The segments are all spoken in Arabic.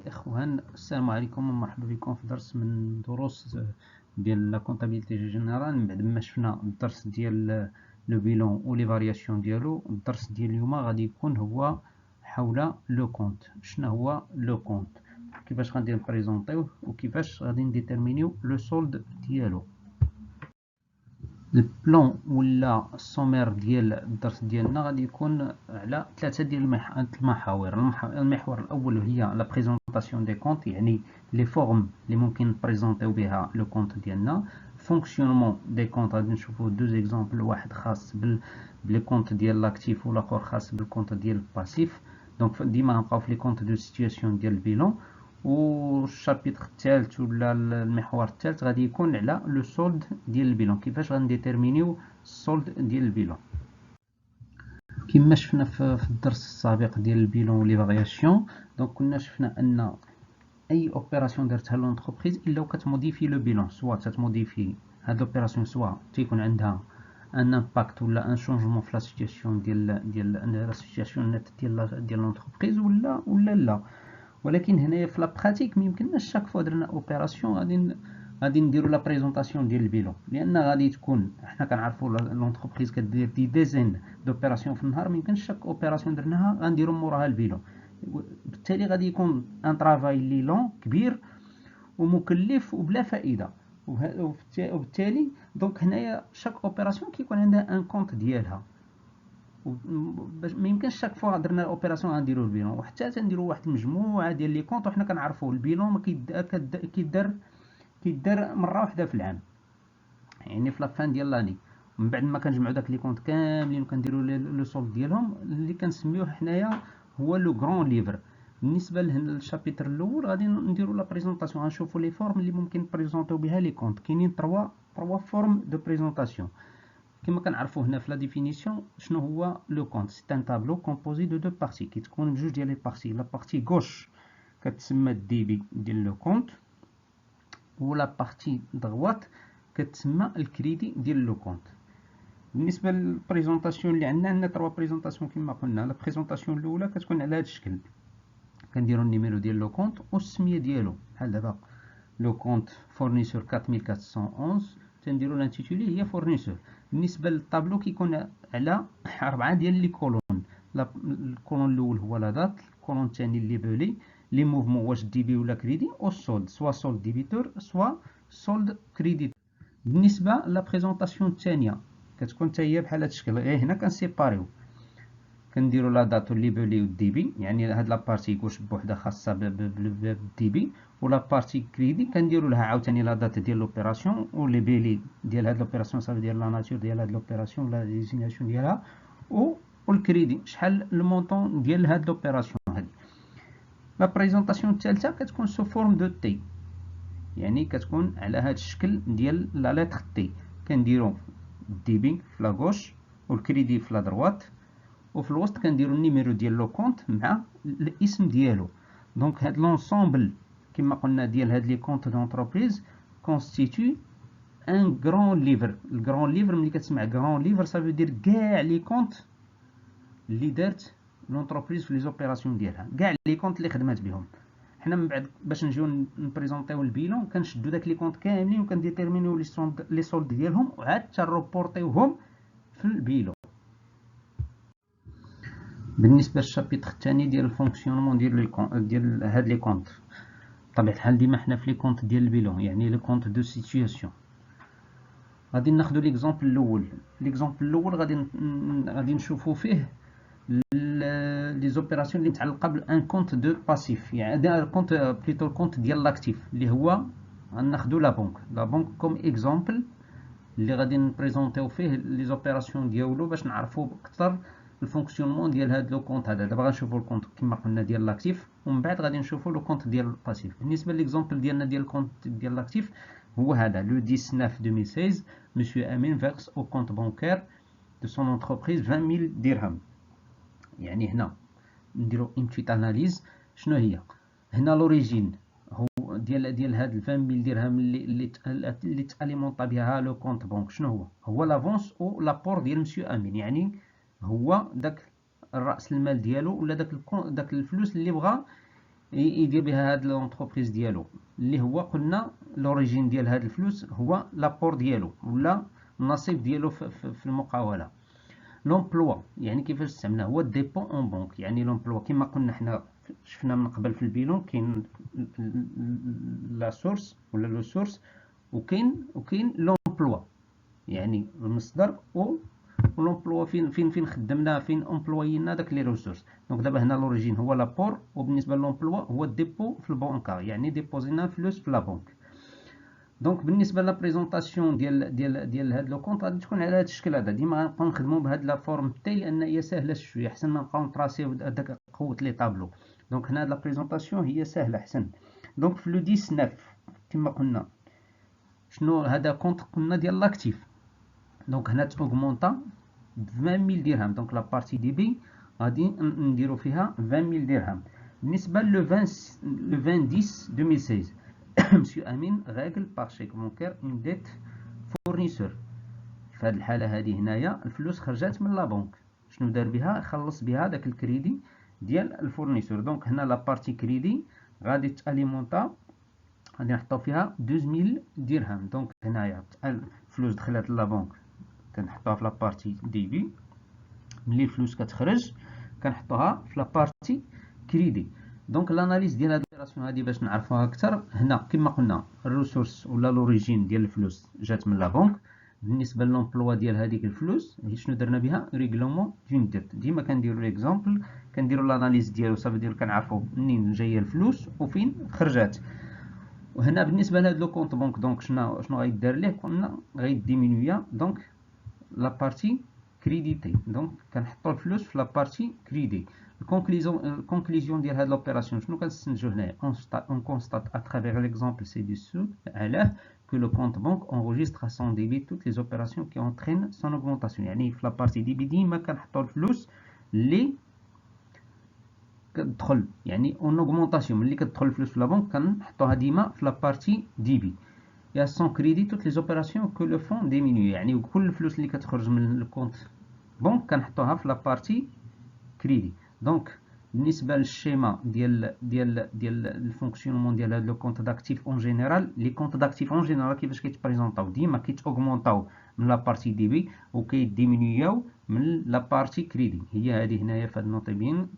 إخوان، السلام عليكم ومرحبا بكم في درس من دروس ديال لا كونطابيلتي جينيرال. من بعد ما شفنا الدرس ديال لو بيلون و لي فارياسيون ديالو، الدرس ديال اليوم غادي يكون هو حول لو كونت. شنو هو لو كونت، كيفاش غادي نبريزونطيوه وكيفاش غادي نديتيرمينيو لو سولد ديالو. البلان ولا السومير ديال الدرس ديالنا غادي يكون على ثلاثه ديال المحاور. المحور الاول هي لا بريزونطاسيون دي كونت، يعني لي فورم اللي ممكن نبريزونطيو بها لو كونت ديالنا. فونكسيونمون دي كونت غادي نشوفوا دو زيكزامبل، واحد خاص بلي كونت ديال لاكتيف والاخر خاص بالكونت ديال الباسيف. دونك ديما غنبقاو في لي كونت دو سيتوياسيون ديال البيلون. والشابيتر الثالث ولا المحور الثالث غادي يكون على لو سولد ديال البيلون، كيفاش غنديتيرمينيو السولد ديال البيلون. كما شفنا في الدرس السابق ديال البيلون ولي فارياسيون، دونك كنا شفنا ان اي اوبيراسيون درتها لونتربريز الا كتموديفي لو بيلون، سوا تموديفي هاد لوبيراسيون، سوا تيكون عندها ان امباكت ولا ان شونجمون في لا سيتوياسيون ديال لا سيتوياسيون نت ديال لونتربريز ولا لا. ولكن هنايا في لا براتيك ميمكنناش شاك فوا درنا اوبيراسيون غادي نديرو لا بريزونطاسيون ديال البيلون، لان غادي تكون حنا كنعرفوا لونتربريز كدير دي ديزين دوبيراسيون في النهار، ميمكنش شاك اوبيراسيون درناها غنديرو موراها البيلون. بالتالي غادي يكون ان طرافاي لي لون كبير ومكلف وبلا فائده. وبالتالي دونك هنايا شاك اوبيراسيون كيكون عندها ان كونت ديالها، ما يمكنش شاك فوا درنا الاوبيراسيون غنديروا البيلون، وحتى تنديروا واحد المجموعه ديال لي كونط. وحنا كنعرفوا البيلون ما كيدار مره واحده في العام، يعني في لافان ديال لاني. من بعد ما كنجمعوا داك لي كونط كاملين وكنديروا لو سولد ديالهم اللي كنسميوه حنايا هو لو غران ليفر. بالنسبه للشابيتر الاول غادي نديروا لا بريزونطاسيون، غنشوفوا لي فورم اللي ممكن نبريزونطيو بها لي كونط. كاينين 3 فورم دو بريزونطاسيون. كما كنعرفوا هنا في لا ديفينيسيون شنو هو لو كونت. سي ان تابلو كومبوزي دو بارتي، كيتكون بجوج ديال لي بارتي. لا بارتي غوش كتسمى الديبي ديال لو كونت، ولا بارتي دغوات كتسمى الكريدي ديال لو كونت. بالنسبه للبريزونطاسيون اللي عندنا 3 بريزونطاسيون كما قلنا. لا بريزونطاسيون الاولى كتكون على هذا الشكل، كنديروا النيميرو ديال لو كونت والسميه ديالو. بحال دابا لو كونت فورنيسور 4411 تنديروا لانتيتولي هي فورنيسور. بالنسبه للطابلو كيكون على 4 ديال لي كولون. الكولون الاول هو لا دات، الكولون الثاني لي بولي لي موفمون، واش ديبي ولا كريدي، او سولد، سوا سولد ديبيتور سوا سولد كريدي. بالنسبه لا بريزونطاسيون الثانيه كتكون حتى هي بحال هذا الشكل، غير هنا كنسيباريو، كنديروا لا دات لي بولي والديبي، يعني هاد لا بارتي كوش بوحدها خاصه بالديبي، ولا بارتي كريدي كنديروا لها عاوتاني لا دات ديال لوبيراسيون ولي بيلي ديال هاد لوبيراسيون، صافي ديال لا ناتور ديال هاد لوبيراسيون ولا ديزيناسيون ديالها، والكريدي شحال المونطون ديال هاد لوبيراسيون هادي. لا بريزونطاسيون الثالثه كتكون سو فورم دو تي، يعني كتكون على هاد الشكل ديال لا لتر تي. كنديروا الديبي في لا غوش والكريدي في لا دروات، وفي الوسط كنديروا النيميرو ديال لو كونت مع الاسم ديالو. دونك هاد لونسومبل كما قلنا ديال هاد لي كونت دونتربريز كونستيتي ان غران ليفر. الغران ليفر ملي كتسمع غران ليفر صافي دير كاع لي كونت اللي دارت لونتربريز في لي زوبيراسيون ديالها، كاع لي كونت اللي خدمات بهم. حنا من بعد باش نجيو نبريزونطيو البيلون كنشدو داك لي كونت كاملين وكنديتيرمينيو لي سولد ديالهم وعاد تنروبورطيوهم في البيلون. بالنسبه للشابيتر الثاني ديال الفونكسيونمون ديال هاد لي كونت، بطبيعه الحال ديما حنا في لي كونت ديال البيلون، يعني لي كونت دو سيتوياسيون. غادي ناخذ ليكزامبل الاول، غادي نشوفوا فيه لي زوبيراسيون اللي متعلقه بان كونت دو باسيف، يعني كونت بليتو الكونت ديال لاكتيف اللي هو غناخذوا لا بنك كوم اكزامبل اللي غادي نبريزونطيو فيه لي زوبيراسيون ديالو باش نعرفوا اكثر الفونكسيونمون ديال هاد لو كونت هذا. دابا غنشوفوا الكونت كما قلنا ديال لاكتيف، ومن بعد غادي نشوفوا لو كونت ديال الباسيف. بالنسبه ليكزامبل ديالنا ديال الكونت ديال لاكتيف هو هذا لو 19 2016 مسيو امين فيرس او كونت بانكير دو سون انتربريز 20000 درهم. يعني هنا نديرو امبيت اناليز. شنو هي هنا لوريجين هو ديال هاد 20000 درهم اللي تاليمونطا بها لو كونت بونك؟ شنو هو لافونس او لابور ديال مسيو امين، يعني هو داك الراس المال ديالو ولا داك الفلوس اللي بغا يدير بها هاد لونتربريز ديالو، اللي هو قلنا لوريجين ديال هاد الفلوس هو لابور ديالو ولا النصيب ديالو في المقاولة. لومبلوا يعني كيفاش استعملناه هو ديبو اون بنك، يعني لومبلوا كما قلنا حنا شفنا من قبل في البيلون كاين لا سورس ولا لو سورس وكاين لومبلوا يعني المصدر ولومبلوا فين خدمنا فين امبلوينا داك لي ريسورس. دونك دابا هنا لوريجين هو لابور، وبالنسبه للومبلوا هو الديبو في البنكه، يعني ديبوزينا فلوس في لا بنك. دونك بالنسبه لا بريزونطاسيون ديال هاد لو كونط غادي تكون على هاد الشكل هذا. ديما غنبقاو نخدموا بهاد لا فورم تاي لان هي ساهله شويه، احسن ما نبقاو نطراسيو هذاك قوه لي طابلو. دونك هنا هاد لا بريزونطاسيون هي ساهله احسن. دونك في لو 19 كما قلنا شنو هذا كونط قلنا ديال لاكتيف. دونك هنا تاوغمونطا ب 20000 درهم. دونك لا بارتي دي بي غادي نديرو فيها 20000 درهم. بالنسبه لو 20 10 2016 Monsieur Amin règle par chèque bancaire une dette fournisseur. في هذه الحالة هذه هنايا الفلوس خرجات من لا بنك، شنو دار بها؟ خلص بها داك الكريدي ديال الفورنيسور. دونك هنا لا بارتي كريدي غادي تاليمونطا، غادي نحطو فيها 12000 درهم. دونك هنايا الفلوس دخلت لا بنك كنحطوها في لا بارتي دي بي، ملي الفلوس كتخرج كنحطوها في لا بارتي كريدي. دونك لاناليز ديال هاد الاوبيراسيون هادي باش نعرفوها اكثر، هنا كما قلنا الريسورس ولا لوريجين ديال الفلوس جات من لا بنك. بالنسبه للومبلوا ديال هذيك الفلوس شنو درنا بها؟ ريغلومون دون ديت. ديما كنديروا ليكزامبل كنديروا لاناليز ديالو، صافي ديال كنعرفوا منين جايه الفلوس وفين خرجات. وهنا بالنسبه لهاد لو كونط بنك دونك شنو غيدار ليه؟ قلنا غيديمينويا دونك لا بارتي كريديتي. دونك كنحطوا الفلوس في لا بارتي كريدي. الكونكليزيون ديال هاد لوبيراسيون شنو كنستنتجو هنايا؟ on constate à travers l'exemple ci-dessous que le compte banque enregistre à son débit toutes les opérations qui entraînent son augmentation. يعني في لا بارتي ديبي ديما كنحطوا الفلوس اللي كتدخل يعني اون اوغمونطاسيون، ملي كتدخل الفلوس في لا بنك كنحطوها ديما في لا بارتي ديبي. يا سون كريدي toutes les opérations que le font diminuer، يعني كل الفلوس اللي كتخرج من الكونت بنك كنحطوها في لا بارتي كريدي. دونك بالنسبه للشيما ديال الفونكسيونمون ديال هاد لو كونت داكتيف اون جينيرال، لي كونت داكتيف اون جينيرال كيفاش كيتبريزونطاو؟ ديما كيتاوغمونطاو من لا بارتي ديبي وكيديمينيو من لا بارتي كريدي. هي هذه هنايا في هاد النوطي بين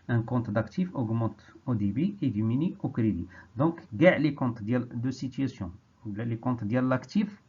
ان كونت داكتيف augmente au débit et diminue au crédit. دونك كاع لي كونت ديال دو سيتياسيون ولا لي كونت ديال لاكتيف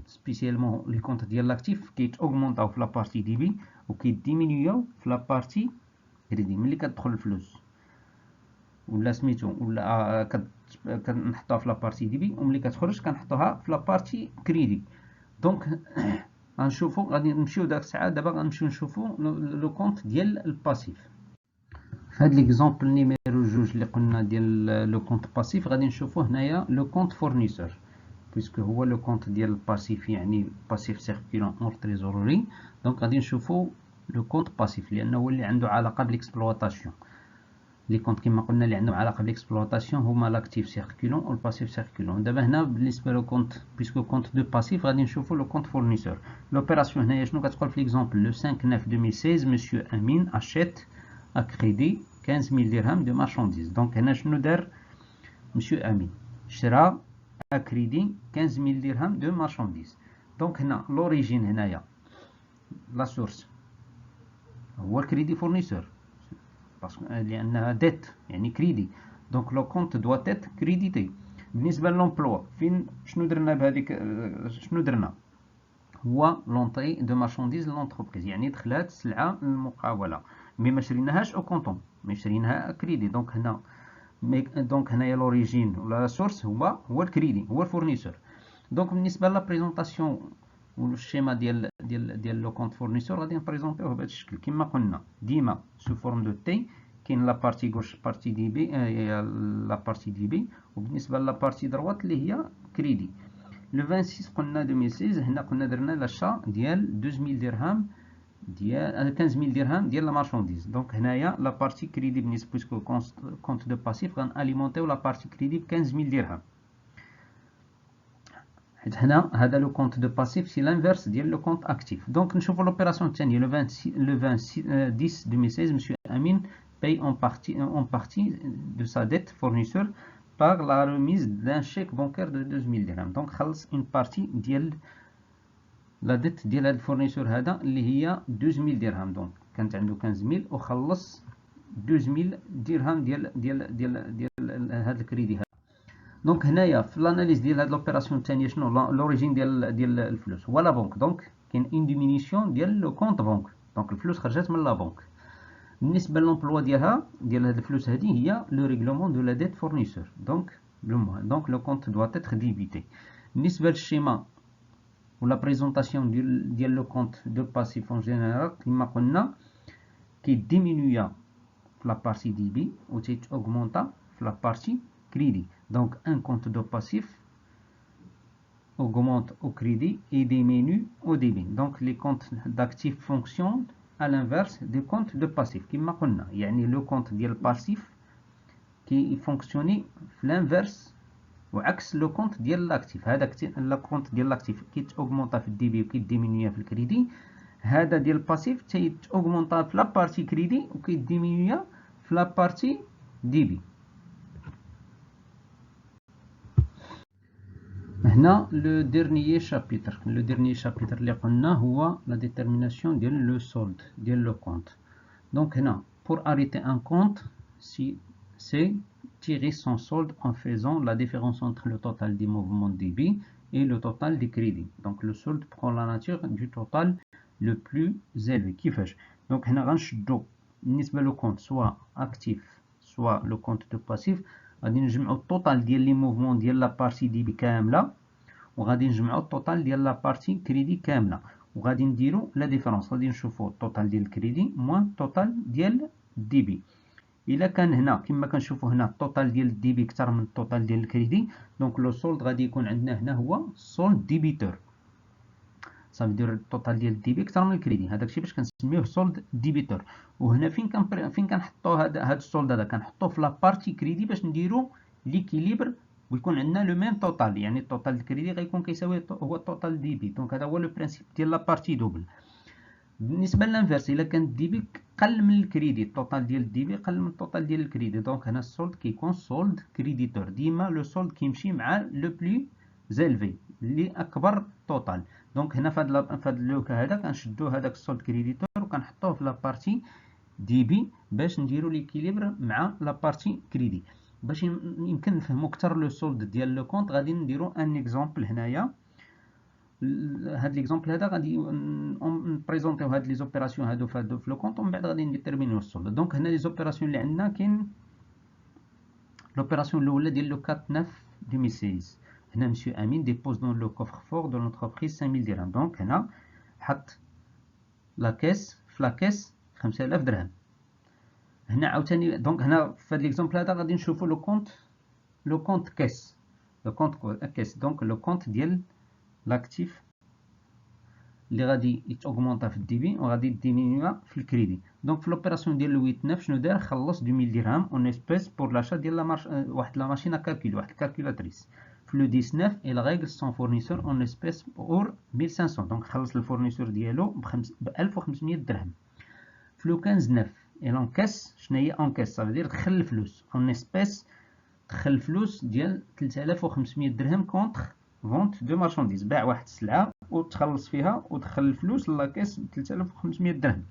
سبيسيالمون لي كونت ديال لاكتيف كيتاوغمونطاو في لا بارتي ديبي وكيديمينيو في لا بارتي كريدي. ملي كتدخل الفلوس ولا سميتو ولا كنحطوها في لا بارتي ديبي، وملي كتخرج كنحطوها في لا بارتي كريدي. دونك غنشوفو غادي نمشيو داك الساعه دابا غنمشيو نشوفو لو كونت ديال الباسيف. في هاد ليكزامبل نيميرو 2 اللي قلنا ديال لو كونت باسيف غادي نشوفو هنايا لو كونت فورنيسور، بويسكو هو لو كونت ديال الباسيف يعني باسيف سيركيلون اور تريزوروري. دونك غادي نشوفو لو كونت باسيف لانه هو اللي عنده علاقه بالاكسبلوطاسيون. لي كونت كما قلنا اللي عندهم علاقه بالاكسبلوطاسيون هما لاكتيف سيركيلون والباسيف سيركيلون. دابا هنا بالنسبه لو كونت بيسكو كونت دو باسيف غادي نشوفوا لو كونت فورنيسور. لوبيراسيون هنايا شنو كتقول في ليكزامبل؟ لو 5 9 2016 مسيو امين اشيت ا كريدي 15000 درهم دو مارشانديز. دونك هنا شنو دار مسيو امين؟ شرا ا كريدي 15000 درهم دو مارشانديز. دونك هنا لوريجين هنايا لا سورس هو الكريدي فورنيسور لانها ديت يعني كريدي. دونك لو كونت دوا تيت كريديتي. بالنسبه للومبلوا فين شنو درنا بهذيك؟ شنو درنا؟ هو لونطري دو مارشانديز لونتربريز، يعني دخلات سلعه للمقاوله مي ما شريناهاش او كونطون، مي شريناها كريدي. دونك هنا دونك هنايا لوريجين ولا لا سورس هو الكريدي هو الفورنيسور. دونك بالنسبه لا بريزونطاسيون والشيما ديال لو كونت فورنيسور غادي نبريزونطيوه بهذا الشكل كما قلنا ديما سو فورم دو تي. كاين لا بارتي غوش بارتي دي بي لا بارتي دي بي، وبالنسبه لا بارتي دروات اللي هي كريدي. لو 26 قلنا 2016 هنا قلنا درنا لاشا ديال 12000 درهم ديال 15000 درهم ديال لا مارشانديز. دونك هنايا لا بارتي كريدي بالنسبه بويسكو كونت دو باسيف غناليمونطيو لا بارتي كريدي ب 15000 درهم. حيت هنا هذا لو كونت دو باسيف سي لانفيرس ديال لو كونت اكتيف. دونك نشوفوا لوبيراسيون الثانيه لو 20 10 2016 مسيو امين paye en partie de sa dette fournisseur par la remise d'un chèque bancaire de 2000 dirhams. Donc خلص une partie ديال لا ديت ديال هذا الفورنيسور هذا اللي هي 12000 درهم. دونك كانت عنده 15000 وخلص 12000 درهم ديال هذا الكريدي هذا. دونك هنايا في الاناليز ديال هاد لوبيراسيون الثانيه شنو لوريجين ديال الفلوس هو لا بنك. دونك كاين ان ديمينيسيون ديال لو كونت بنك. دونك الفلوس خرجت من لا بنك. بالنسبه للامبلوا ديالها ديال هاد الفلوس هذه هي لو ريغلومون دو لا ديت فورنيسور. دونك دونك لو كونت دوا تيتر ديبيتي. بالنسبه للشيما ولا بريزونطاسيون ديال لو كونت دو باسيف اون جينيرال كما قلنا كيديمينويا في لا بارتي ديبي و تيتاوغمونطا في لا بارتي crédit. Donc un compte de passif augmente au crédit et diminue au débit. Donc les comptes d'actifs fonctionnent à l'inverse des comptes de passif. كما قلنا يعني le compte ديال passif qui fonctionne في l'inverse وعكس le compte ديال l'actif. هذا le compte ديال l'actif كي تاوغمونطا في الديبي وكي ديمينويا في الكريدي. هذا ديال passif تاوغمونطا في لا بارتي كريدي وكي ديمينويا في لا بارتي ديبي. هنا لو ديرنيي شابيتر اللي قلنا هو لا ديتيرميناسيون ديال لو سولد ديال لو كونت. دونك هنا pour arrêter un compte c'est tirer son solde en faisant la différence entre le total des mouvements de débit et le total des crédits. Donc le solde prend la nature du total le plus élevé. كيفاش؟ دونك هنا غنشدو بالنسبه لو كونت سوا اكتيف سوا لو كونت دو باسيف غادي نجمعو الطوطال ديال لي موفمون ديال لا بارتي ديبي كامله وغادي نجمعو الطوطال ديال لا بارتي كريدي كامله وغادي نديرو لا ديفيرونس. غادي نشوفو الطوطال ديال الكريدي موان الطوطال ديال الديبي. الا كان هنا كما كنشوفو هنا الطوطال ديال الديبي اكثر من الطوطال ديال الكريدي دونك لو سولد غادي يكون عندنا هنا هو سولد ديبيتور. صافي ندير الطوطال ديال الديبي اكثر من الكريدي. هذاك الشيء باش كنسميوه سولد ديبيتور. وهنا فين كنحطو هذا السولد هذا كنحطوه في لا بارتي كريدي باش نديرو ليكيليبر ويكون عندنا لو ميم طوطال. يعني الطوطال الكريدي غيكون كيساوي هو الطوطال ديبي. دونك هذا هو لو برينسيپ ديال لا بارتي دوبل. بالنسبه للانفيرس الا كان الديبي قل من الكريدي الطوطال ديال الديبي قل من الطوطال ديال الكريدي دونك هنا السولد كيكون سولد كريديتور. ديما لو سولد كيمشي مع لو بلو زيلفي اللي اكبر طوطال. دونك هنا فهاد لوكا هذا كنشدو هذاك السولد كريديتور وكنحطوه في لا بارتي ديبي باش نديرو ليكيليبر مع لا بارتي كريدي. باش يمكن نفهمو اكثر لو سولد ديال لو كونت غادي نديرو ان اكزومبل هنايا. هاد ليكزومبل هذا غادي نبريزونطيو هاد لي زوبيراسيون هادو في لو كونت ومن بعد غادي نديتيرمينيو السولد. دونك هنا لي زوبيراسيون اللي عندنا كاين لوبيراسيون الاولى ديال لو 4/9 2016. هنا مسيو امين ديبوز دون لو كوفر فور دو لونتربريز 5000 درهم. دونك هنا حط لا كيس في لا كيس 5000 درهم. هنا عاوتاني دونك هنا في هاد ليكزومبل هذا غادي نشوفو لو كونت كيس دونك لو كونت ديال لاكتيف اللي غادي يتاوغمونطا في الديبي وغادي ديمينيوا في الكريدي. دونك في لوبيراسيون ديال لو 8/9 شنو دار؟ خلص 2000 درهم اون اسبيس بور لاشا ديال واحد لا ماشين ا كالكول واحد الكالكولاتريس. في لو 19 il règle son fournisseur en espèces pour 1500. دونك خلص الفورنيسور ديالو ب 1500 درهم. في لو 15/9 il encaisse. شنو هي انكاس؟ صافي دير دخل الفلوس اون اسبيس. دخل الفلوس ديال 3500 درهم كونتر فونت دو مارشانديز. باع واحد السلعه وتخلص فيها ودخل الفلوس لاكاس ب 3500 درهم.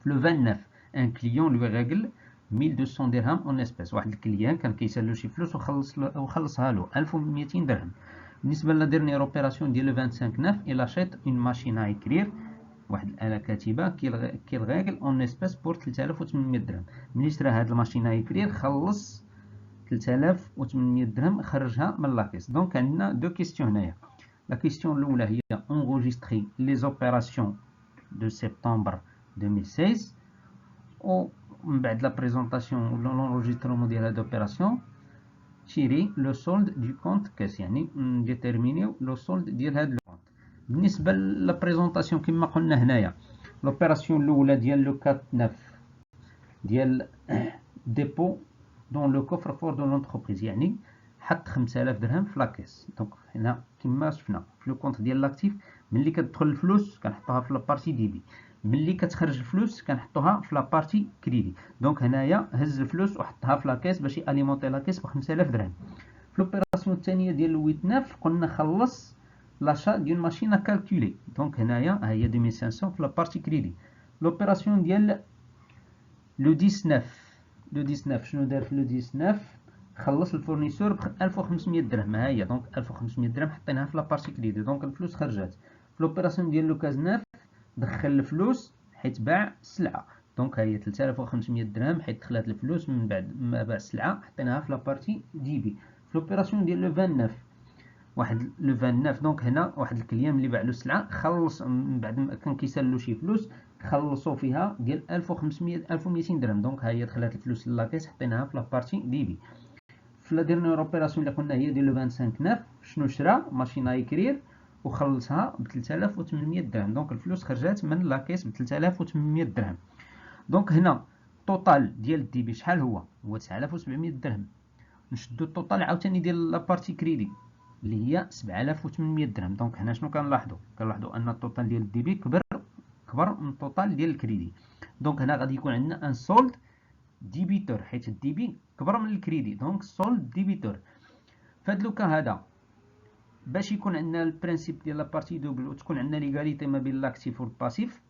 في لو 29 ان كليون لو ريغل 1200 درهم اون اسبيس. واحد الكليان كان كيسالو شي فلوس وخلصها له 1200 درهم. بالنسبه لا ديرنيير اوبيراسيون ديال لو 25/9 il achète une machine à écrire واحد الآلة كاتبة كي الغاكل اون اسبيس بور 3800 درهم. ملي شرا هاد الماشين ايكرير خلص 3800 درهم خرجها من لاكيس. دونك عندنا دو كيستيون هنايا. لا كيستيون الاولى هي انغوجيستري لي زوبيراسيون دو سبتمبر 2016 و من بعد لا بريزونطاسيون ولا لونجسترومون ديال هاد اوبيراسيون تيري لو سولد دو كونت كاس يعني نديتيرمينيو لو سولد ديال هاد لو كونت. بالنسبه لا بريزونطاسيون كما قلنا هنايا لوبيراسيون الاولى ديال لو 4/9 ديال ديبو دون لو كوفر فور دو لونتربريز يعني حط 5000 درهم في لاكيس. دونك هنا كما شفنا في لو كونت ديال لاكتيف ملي كتدخل الفلوس كنحطوها في لابارتي ديبي. ملي كتخرج الفلوس كنحطوها في لابارتي كريدي. دونك هنايا هز الفلوس وحطها في لاكيس باش ياليمونتي لاكيس ب 5000 درهم. في لوبيراسيون الثانيه ديال لو 89 قلنا خلص لاشا ديال ماشين ا كالكولي. دونك هنايا ها هي 2500 في لابارتي كريدي. لوبيراسيون ديال لو 19 شنو دار في لو 19؟ خلص الفورنيسور ب 1500 درهم. ها هي دونك 1500 درهم حطيناها في لابارتي كريدي، دونك الفلوس خرجات. في لوبيراسيون ديال لو 19 دخل الفلوس حيت باع السلعه، دونك ها هي 3500 درهم حيت دخلات الفلوس من بعد ما باع السلعه حطيناها في لابارتي دي بي. في لوبيراسيون ديال لو 29 واحد لو 29 دونك هنا واحد الكليان اللي باع له السلعه خلص من بعد ما كان كيسالو شي فلوس خلصوا فيها ديال 1500 1200 درهم، دونك ها هي دخلات الفلوس للاكيس حطيناها في لابارتي دي بي. في لا ديرنيير اوبيراسيون اللي قلنا هي ديال لو 25 9 شنو شرا ماشين يكرير وخلصها ب 3800 درهم، دونك الفلوس خرجات من لاكيس ب 3800 درهم. دونك هنا التوتال ديال الدي بي شحال هو 9700 درهم. نشدو التوتال عاوتاني ديال لابارتي كريدي اللي هي 7800 درهم. دونك هنا شنو كنلاحظوا ان التوتال ديال الدي بي كبر من التوتال ديال الكريدي. دونك هنا غادي يكون عندنا ان سولد ديبيتور حيت الدي بي كبر من الكريدي، دونك سولد ديبيتور. فهاد لوكا هذا باش يكون عندنا البرانسيب ديال لابارتي دوبل وتكون عندنا ليغاليتي ما بين لاكتيف والباسيف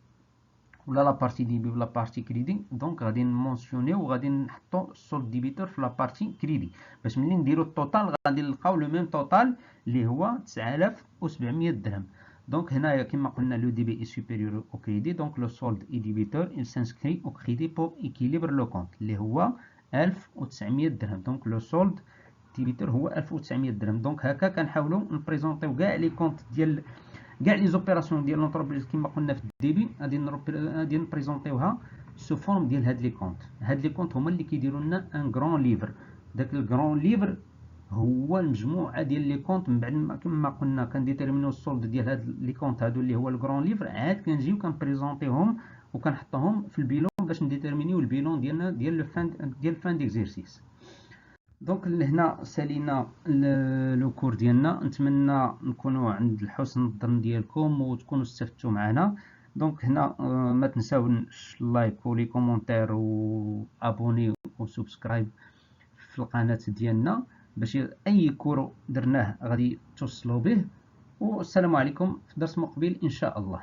ولا لابارتي دي بي ولا بارتي كريدي، دونك غادي نمونسيونيو وغادي نحطو السولد ديبيتور في لابارتي كريدي باش ملي نديرو التوتال غادي نلقاو لو ميم توتال اللي هو 9700 درهم. دونك هنايا كما قلنا لو دي بي اي سوبيريور او كريدي، دونك لو سولد اي ديبيتور il s'inscrit au crédit pour équilibre le compte اللي هو 1900 درهم. دونك لو سولد ديبيتور هو 1900 درهم. دونك هكا كنحاولوا نبريزونطيو كاع لي كونط ديال كاع لي زوبيراسيون ديال لونتربريز كما قلنا في الديبي غادي نبريزونطيوها سو فورم ديال هاد لي كونط. هاد لي كونط هما اللي كيديروا لنا ان غران ليفر. داك الغران ليفر هو المجموعه ديال لي كونط من بعد ما كما قلنا كنديتيرمينو السولد ديال هاد لي كونط هادو اللي هو الغران ليفر، عاد كنجيو كنبريزونطيهم وكنحطوهم في البيلون باش نديتيرمينيو البيلون ديالنا ديال فان ديكزيرسيس. دونك لهنا سالينا لو كور ديالنا، نتمنى نكونوا عند الحسن الظن ديالكم وتكونوا استفدتوا معنا. دونك هنا ما تنساوش اللايك ولي كومونتير وابوني وسبسكرايب في القناه ديالنا باش اي كور درناه غادي توصلوا به. والسلام عليكم في درس مقبل ان شاء الله.